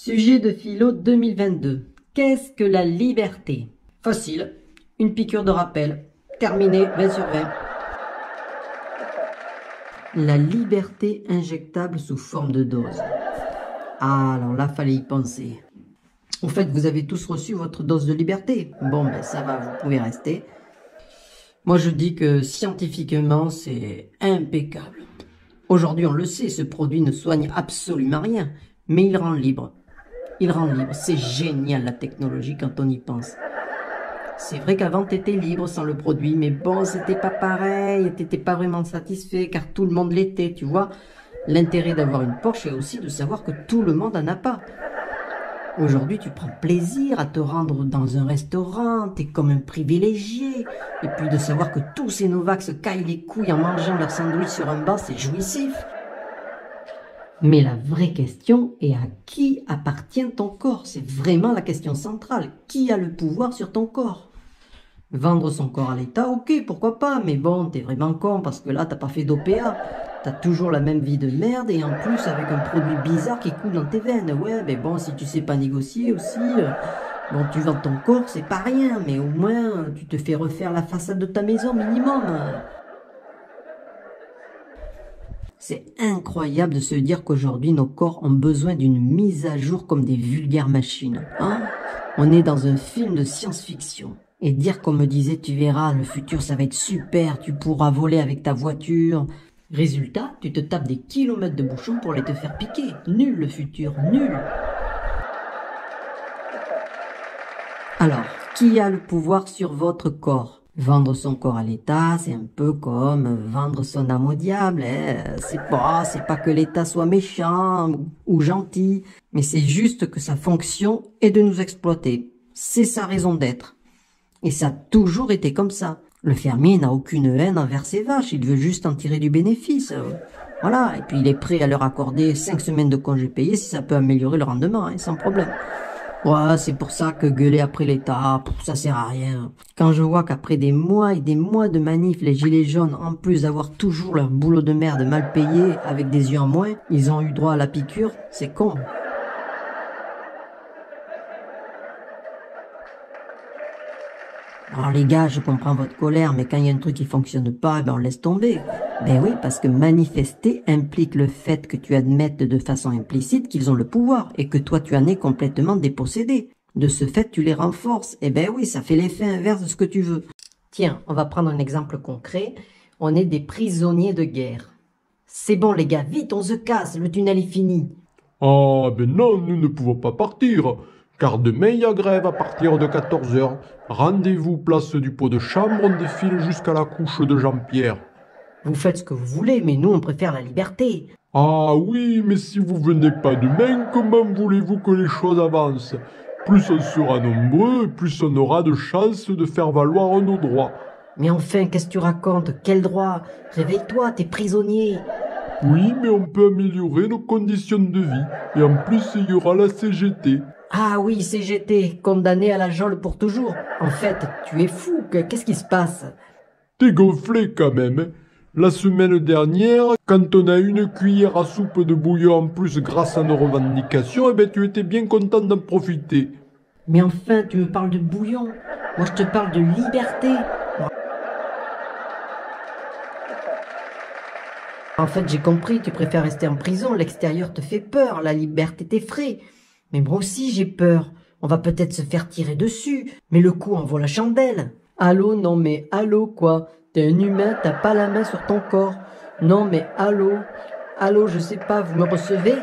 Sujet de philo 2022. Qu'est-ce que la liberté? Facile. Une piqûre de rappel. Terminé, 20 sur 20. La liberté injectable sous forme de dose. Ah, alors là, fallait y penser. Au fait, vous avez tous reçu votre dose de liberté. Bon, ben ça va, vous pouvez rester. Moi, je dis que scientifiquement, c'est impeccable. Aujourd'hui, on le sait, ce produit ne soigne absolument rien, mais il rend libre. Il rend libre. C'est génial, la technologie, quand on y pense. C'est vrai qu'avant, t'étais libre sans le produit, mais bon, c'était pas pareil, t'étais pas vraiment satisfait, car tout le monde l'était, tu vois. L'intérêt d'avoir une Porsche est aussi de savoir que tout le monde en a pas. Aujourd'hui, tu prends plaisir à te rendre dans un restaurant, t'es comme un privilégié. Et puis de savoir que tous ces Novaks se caillent les couilles en mangeant leur sandwich sur un banc, c'est jouissif. Mais la vraie question est à qui appartient ton corps? C'est vraiment la question centrale. Qui a le pouvoir sur ton corps? Vendre son corps à l'État, ok, pourquoi pas, mais bon, t'es vraiment con parce que là, t'as pas fait d'OPA. T'as toujours la même vie de merde et en plus avec un produit bizarre qui coule dans tes veines. Ouais, mais bon, si tu sais pas négocier aussi, bon, tu vends ton corps, c'est pas rien, mais au moins, tu te fais refaire la façade de ta maison minimum. C'est incroyable de se dire qu'aujourd'hui, nos corps ont besoin d'une mise à jour comme des vulgaires machines. Hein? On est dans un film de science-fiction. Et dire qu'on me disait, tu verras, le futur, ça va être super, tu pourras voler avec ta voiture. Résultat, tu te tapes des kilomètres de bouchons pour les te faire piquer. Nul le futur, nul. Alors, qui a le pouvoir sur votre corps? Vendre son corps à l'État, c'est un peu comme vendre son âme au diable. Hein. C'est pas que l'État soit méchant ou gentil, mais c'est juste que sa fonction est de nous exploiter. C'est sa raison d'être. Et ça a toujours été comme ça. Le fermier n'a aucune haine envers ses vaches, il veut juste en tirer du bénéfice. Voilà, et puis il est prêt à leur accorder 5 semaines de congés payés si ça peut améliorer le rendement, hein, sans problème. Ouais, c'est pour ça que gueuler après l'État, ça sert à rien. Quand je vois qu'après des mois et des mois de manifs, les gilets jaunes, en plus d'avoir toujours leur boulot de merde mal payé, avec des yeux en moins, ils ont eu droit à la piqûre, c'est con. Alors les gars, je comprends votre colère, mais quand il y a un truc qui fonctionne pas, ben on laisse tomber. Ben oui, parce que manifester implique le fait que tu admettes de façon implicite qu'ils ont le pouvoir et que toi tu en es complètement dépossédé. De ce fait, tu les renforces. Et ben oui, ça fait l'effet inverse de ce que tu veux. Tiens, on va prendre un exemple concret. On est des prisonniers de guerre. C'est bon les gars, vite, on se casse, le tunnel est fini. Ah ben non, nous ne pouvons pas partir. Car demain, il y a grève à partir de 14 h. Rendez-vous place du pot de chambre, on défile jusqu'à la couche de Jean-Pierre. Vous faites ce que vous voulez, mais nous, on préfère la liberté. Ah oui, mais si vous venez pas demain, comment voulez-vous que les choses avancent? Plus on sera nombreux, plus on aura de chances de faire valoir nos droits. Mais enfin, qu'est-ce que tu racontes? Quel droit? Réveille-toi, t'es prisonnier. Oui, mais on peut améliorer nos conditions de vie. Et en plus, il y aura la CGT. Ah oui, CGT, condamné à la geôle pour toujours. En fait, tu es fou, qu'est-ce qui se passe? T'es gonflé quand même. La semaine dernière, quand on a eu une cuillère à soupe de bouillon en plus grâce à nos revendications, eh ben tu étais bien content d'en profiter. Mais enfin, tu me parles de bouillon. Moi, je te parle de liberté. En fait, j'ai compris, tu préfères rester en prison, l'extérieur te fait peur, la liberté t'effraie. Mais moi aussi j'ai peur, on va peut-être se faire tirer dessus, mais le coup en vaut la chandelle. Allô, non mais allô quoi, t'es un humain, t'as pas la main sur ton corps. Non mais allô, je sais pas, vous me recevez?